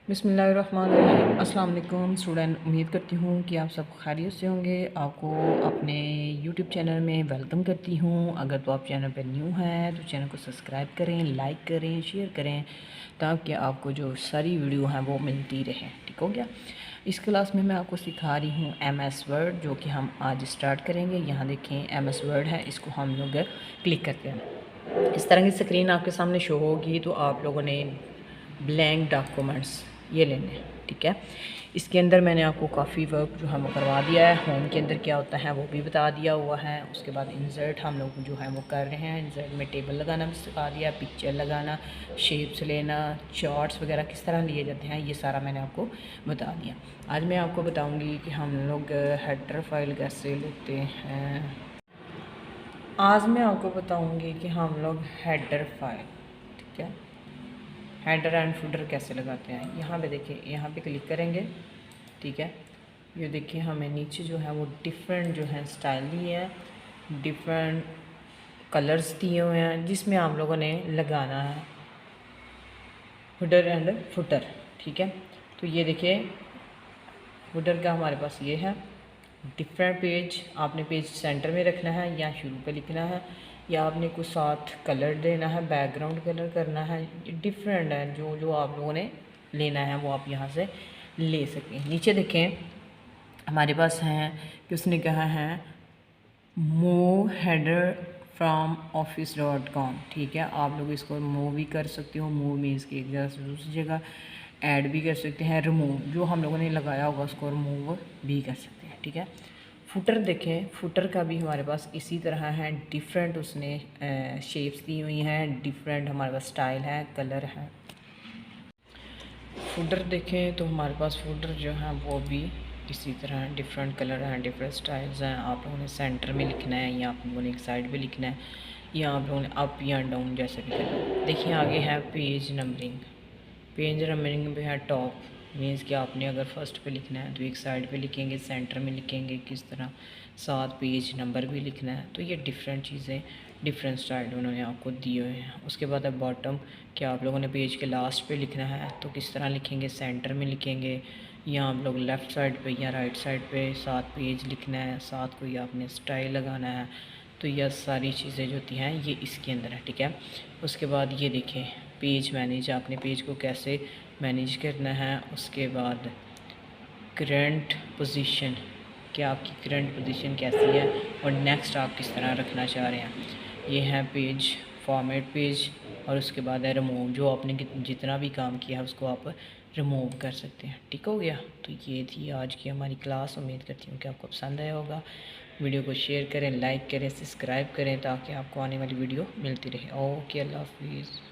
बिस्मिल्लाहिर्रहमानिर्रहीम। अस्सलाम वालेकुम स्टूडेंट, उम्मीद करती हूँ कि आप सब खैरियत से होंगे। आपको अपने यूट्यूब चैनल में वेलकम करती हूँ। अगर तो आप चैनल पर न्यू हैं तो चैनल को सब्सक्राइब करें, लाइक करें, शेयर करें, ताकि आपको जो सारी वीडियो हैं वो मिलती रहे। ठीक हो गया। इस क्लास में मैं आपको सिखा रही हूँ MS वर्ड, जो कि हम आज स्टार्ट करेंगे। यहाँ देखें MS वर्ड है, इसको हम लोग क्लिक करते हैं। इस तरह की स्क्रीन आपके सामने शो होगी। तो आप लोगों ने ब्लैंक डॉक्यूमेंट्स ये लेने हैं। ठीक है। इसके अंदर मैंने आपको काफ़ी वर्क जो है वो करवा दिया है। होम के अंदर क्या होता है वो भी बता दिया हुआ है। उसके बाद इंसर्ट हम लोग जो है वो कर रहे हैं। इंसर्ट में टेबल लगाना भी सिखा दिया, पिक्चर लगाना, शेप्स लेना, चार्ट्स वगैरह किस तरह लिए जाते हैं, ये सारा मैंने आपको बता दिया। आज मैं आपको बताऊँगी कि हम लोग हेडर फाइल कैसे लेते हैं। आज मैं आपको बताऊँगी कि हम लोग हेडर फाइल, ठीक है, हेडर एंड फुटर कैसे लगाते हैं। यहाँ पे देखिए, यहाँ पे क्लिक करेंगे। ठीक है। ये देखिए हमें नीचे जो है वो डिफरेंट जो है स्टाइल दिए हैं, डिफरेंट कलर्स दिए हुए हैं, जिसमें आप लोगों ने लगाना है हेडर एंड फुटर। ठीक है। तो ये देखिए फुटर का हमारे पास ये है डिफरेंट पेज। आपने पेज सेंटर में रखना है या शुरू पे लिखना है, या आपने कुछ साथ कलर देना है, बैकग्राउंड कलर करना है, डिफरेंट है। जो जो आप लोगों ने लेना है वो आप यहाँ से ले सकें। नीचे देखें हमारे पास हैं कि उसने कहा है मूव हेडर फ्राम office.com। ठीक है। आप लोग इसको मूव भी कर सकते हो। मूव मीन्स की एक जगह से दूसरी जगह ऐड भी कर सकते हैं। रिमूव जो हम लोगों ने लगाया होगा उसको रिमूव भी कर सकते हैं। ठीक है। फुटर देखें, फुटर का भी हमारे पास इसी तरह है। डिफरेंट उसने शेप्स दी हुई हैं, डिफरेंट हमारे पास स्टाइल है, कलर है। फुटर देखें तो हमारे पास फुटर जो है वो भी इसी तरह डिफरेंट कलर हैं, डिफरेंट स्टाइल्स हैं। आप लोगों ने सेंटर में लिखना है, या आप लोगों ने एक साइड पे लिखना है, या आप लोगों ने अप या डाउन जैसे भी करना है। देखिए आगे है पेज नंबरिंग। पेज नंबरिंग में है टॉप, मीन्स कि आपने अगर फर्स्ट पे लिखना है तो एक साइड पे लिखेंगे, सेंटर में लिखेंगे, किस तरह, साथ पेज नंबर भी लिखना है। तो ये डिफरेंट चीज़ें, डिफरेंट स्टाइल उन्होंने आपको दिए हुए हैं। उसके बाद है बॉटम, कि आप लोगों ने पेज के लास्ट पे लिखना है तो किस तरह लिखेंगे, सेंटर में लिखेंगे, या आप लोग लेफ़्ट साइड पे या राइट साइड पे साथ पेज लिखना है, साथ कोई आपने स्टाइल लगाना है। तो यह सारी चीज़ें जो होती हैं ये इसके अंदर है। ठीक है। उसके बाद ये देखें पेज मैनेज, आपने पेज को कैसे मैनेज करना है। उसके बाद करंट पोजीशन, कि आपकी करंट पोजीशन कैसी है और नेक्स्ट आप किस तरह रखना चाह रहे हैं। ये है पेज फॉर्मेट पेज। और उसके बाद है रिमूव, जो आपने जितना भी काम किया है उसको आप रिमूव कर सकते हैं। ठीक हो गया। तो ये थी आज की हमारी क्लास। उम्मीद करती हूँ कि आपको पसंद आया होगा। वीडियो को शेयर करें, लाइक करें, सब्सक्राइब करें, ताकि आपको आने वाली वीडियो मिलती रहे। ओके, अल्लाह हाफिज़।